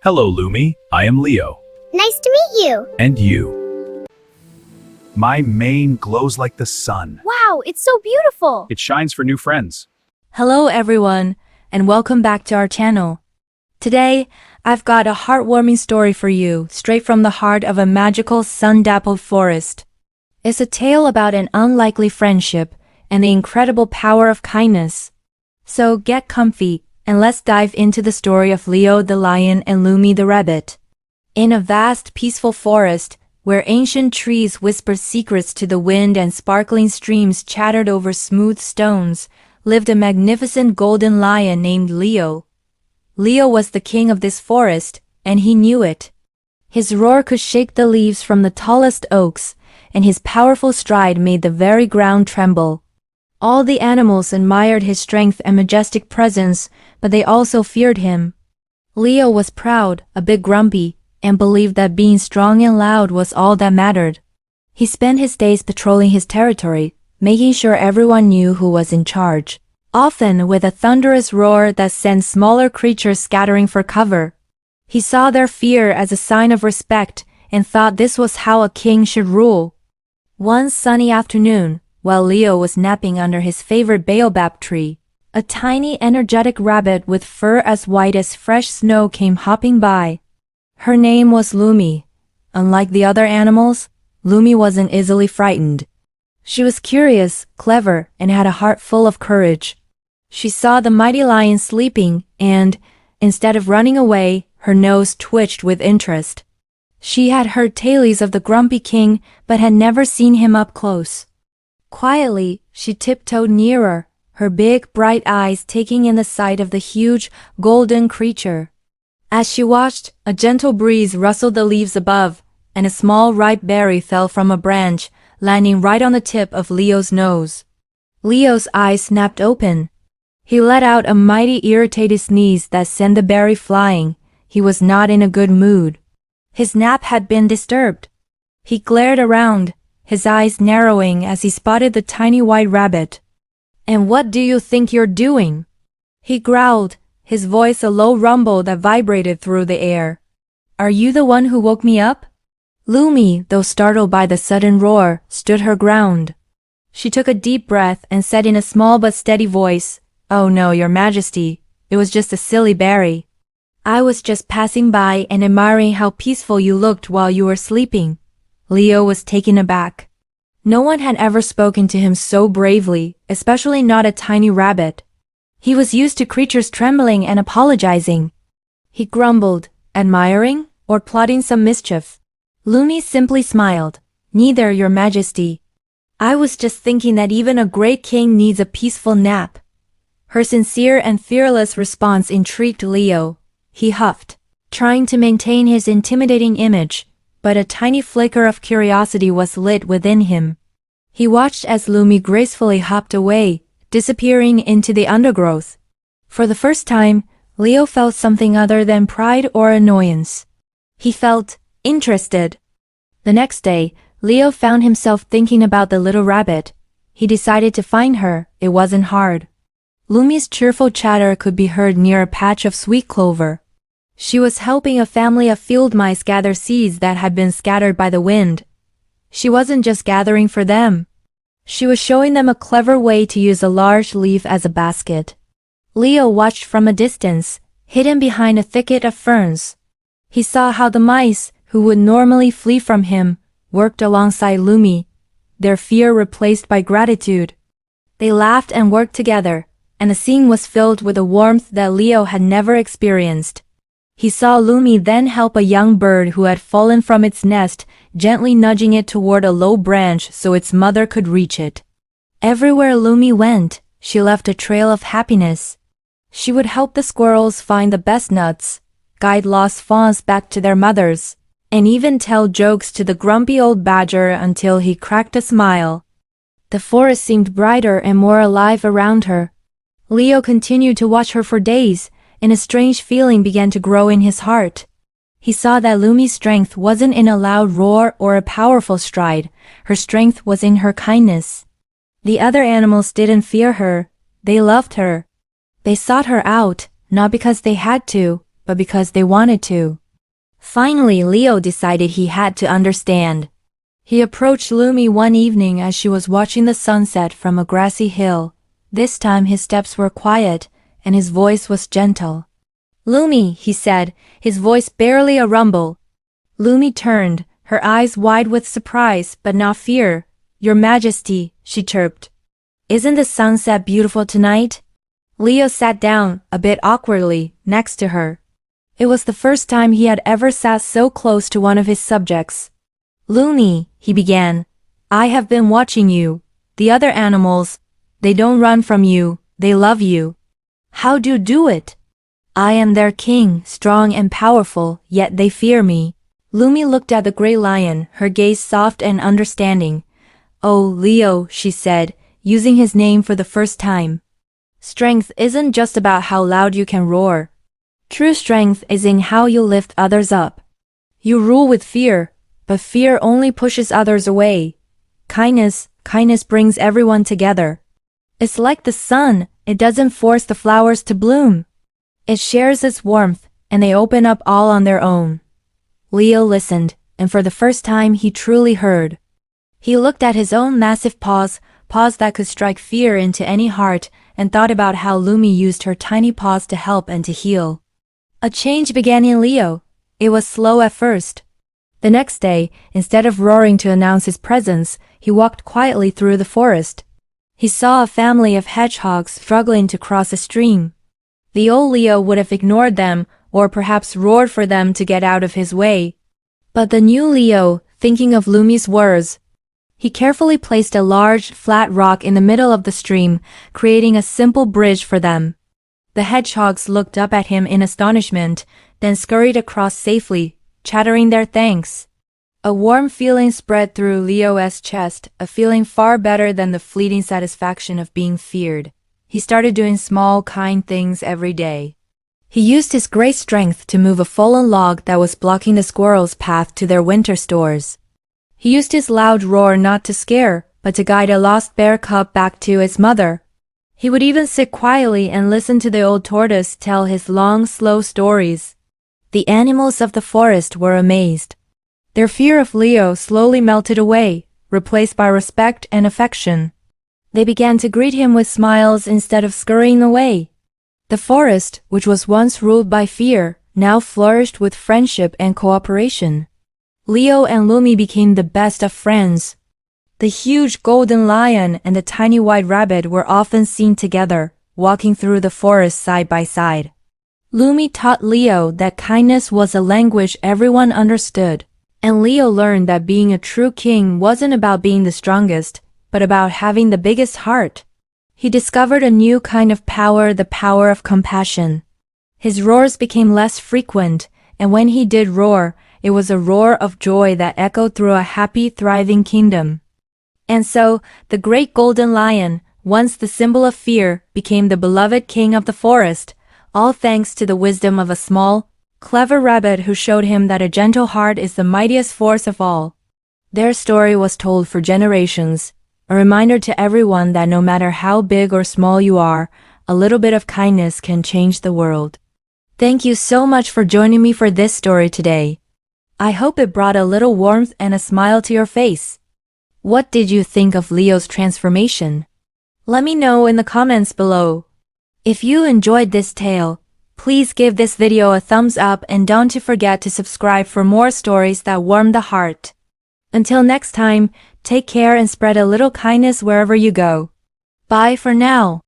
Hello, Lumi. I am Leo. Nice to meet you. And you. My mane glows like the sun. Wow, it's so beautiful. It shines for new friends. Hello everyone, and welcome back to our channel. Today, I've got a heartwarming story for you, straight from the heart of a magical sun-dappled forest. It's a tale about an unlikely friendship and the incredible power of kindness. So get comfy, and let's dive into the story of Leo the lion and Lumi the rabbit. In a vast, peaceful forest, where ancient trees whispered secrets to the wind and sparkling streams chattered over smooth stones, lived a magnificent golden lion named Leo. Leo was the king of this forest, and he knew it. His roar could shake the leaves from the tallest oaks, and his powerful stride made the very ground tremble. All the animals admired his strength and majestic presence, but they also feared him. Leo was proud, a bit grumpy, and believed that being strong and loud was all that mattered. He spent his days patrolling his territory, making sure everyone knew who was in charge, often with a thunderous roar that sent smaller creatures scattering for cover. He saw their fear as a sign of respect and thought this was how a king should rule. One sunny afternoon, while Leo was napping under his favorite baobab tree, a tiny, energetic rabbit with fur as white as fresh snow came hopping by. Her name was Lumi. Unlike the other animals, Lumi wasn't easily frightened. She was curious, clever, and had a heart full of courage. She saw the mighty lion sleeping and, instead of running away, her nose twitched with interest. She had heard tales of the grumpy king, but had never seen him up close. Quietly, she tiptoed nearer, her big, bright eyes taking in the sight of the huge, golden creature. As she watched, a gentle breeze rustled the leaves above, and a small ripe berry fell from a branch, landing right on the tip of Leo's nose. Leo's eyes snapped open. He let out a mighty irritated sneeze that sent the berry flying. He was not in a good mood. His nap had been disturbed. He glared around, his eyes narrowing as he spotted the tiny white rabbit. "And what do you think you're doing?" he growled, his voice a low rumble that vibrated through the air. "Are you the one who woke me up?" Lumi, though startled by the sudden roar, stood her ground. She took a deep breath and said in a small but steady voice, "Oh no, your majesty, it was just a silly berry. I was just passing by and admiring how peaceful you looked while you were sleeping." Leo was taken aback. No one had ever spoken to him so bravely, especially not a tiny rabbit. He was used to creatures trembling and apologizing. He grumbled, admiring, or plotting some mischief. Lumi simply smiled. "Neither, your majesty. I was just thinking that even a great king needs a peaceful nap." Her sincere and fearless response intrigued Leo. He huffed, trying to maintain his intimidating image, but a tiny flicker of curiosity was lit within him. He watched as Lumi gracefully hopped away, disappearing into the undergrowth. For the first time, Leo felt something other than pride or annoyance. He felt interested. The next day, Leo found himself thinking about the little rabbit. He decided to find her. It wasn't hard. Lumi's cheerful chatter could be heard near a patch of sweet clover. She was helping a family of field mice gather seeds that had been scattered by the wind. She wasn't just gathering for them. She was showing them a clever way to use a large leaf as a basket. Leo watched from a distance, hidden behind a thicket of ferns. He saw how the mice, who would normally flee from him, worked alongside Lumi, their fear replaced by gratitude. They laughed and worked together, and the scene was filled with a warmth that Leo had never experienced. He saw Lumi then help a young bird who had fallen from its nest, gently nudging it toward a low branch so its mother could reach it. Everywhere Lumi went, she left a trail of happiness. She would help the squirrels find the best nuts, guide lost fawns back to their mothers, and even tell jokes to the grumpy old badger until he cracked a smile. The forest seemed brighter and more alive around her. Leo continued to watch her for days, and a strange feeling began to grow in his heart. He saw that Lumi's strength wasn't in a loud roar or a powerful stride. Her strength was in her kindness. The other animals didn't fear her. They loved her. They sought her out, not because they had to, but because they wanted to. Finally, Leo decided he had to understand. He approached Lumi one evening as she was watching the sunset from a grassy hill. This time his steps were quiet, and his voice was gentle. "Lumi," he said, his voice barely a rumble. Lumi turned, her eyes wide with surprise but not fear. "Your Majesty," she chirped. "Isn't the sunset beautiful tonight?" Leo sat down, a bit awkwardly, next to her. It was the first time he had ever sat so close to one of his subjects. "Lumi," he began, "I have been watching you. The other animals, they don't run from you, they love you. How do you do it?" "I am their king, strong and powerful, yet they fear me." Lumi looked at the great lion, her gaze soft and understanding. "Oh, Leo," she said, using his name for the first time. "Strength isn't just about how loud you can roar. True strength is in how you lift others up. You rule with fear, but fear only pushes others away. Kindness brings everyone together. It's like the sun, it doesn't force the flowers to bloom. It shares its warmth, and they open up all on their own." Leo listened, and for the first time he truly heard. He looked at his own massive paws that could strike fear into any heart, and thought about how Lumi used her tiny paws to help and to heal. A change began in Leo. It was slow at first. The next day, instead of roaring to announce his presence, he walked quietly through the forest. He saw a family of hedgehogs struggling to cross a stream. The old Leo would have ignored them, or perhaps roared for them to get out of his way. But the new Leo, thinking of Lumi's words, he carefully placed a large, flat rock in the middle of the stream, creating a simple bridge for them. The hedgehogs looked up at him in astonishment, then scurried across safely, chattering their thanks. A warm feeling spread through Leo's chest, a feeling far better than the fleeting satisfaction of being feared. He started doing small, kind things every day. He used his great strength to move a fallen log that was blocking the squirrels' path to their winter stores. He used his loud roar not to scare, but to guide a lost bear cub back to its mother. He would even sit quietly and listen to the old tortoise tell his long, slow stories. The animals of the forest were amazed. Their fear of Leo slowly melted away, replaced by respect and affection. They began to greet him with smiles instead of scurrying away. The forest, which was once ruled by fear, now flourished with friendship and cooperation. Leo and Lumi became the best of friends. The huge golden lion and the tiny white rabbit were often seen together, walking through the forest side by side. Lumi taught Leo that kindness was a language everyone understood, and Leo learned that being a true king wasn't about being the strongest, but about having the biggest heart. He discovered a new kind of power, the power of compassion. His roars became less frequent, and when he did roar, it was a roar of joy that echoed through a happy, thriving kingdom. And so, the great golden lion, once the symbol of fear, became the beloved king of the forest, all thanks to the wisdom of a small, clever rabbit who showed him that a gentle heart is the mightiest force of all. Their story was told for generations, a reminder to everyone that no matter how big or small you are, a little bit of kindness can change the world. Thank you so much for joining me for this story today. I hope it brought a little warmth and a smile to your face. What did you think of Leo's transformation? Let me know in the comments below. If you enjoyed this tale, please give this video a thumbs up and don't forget to subscribe for more stories that warm the heart. Until next time, take care and spread a little kindness wherever you go. Bye for now.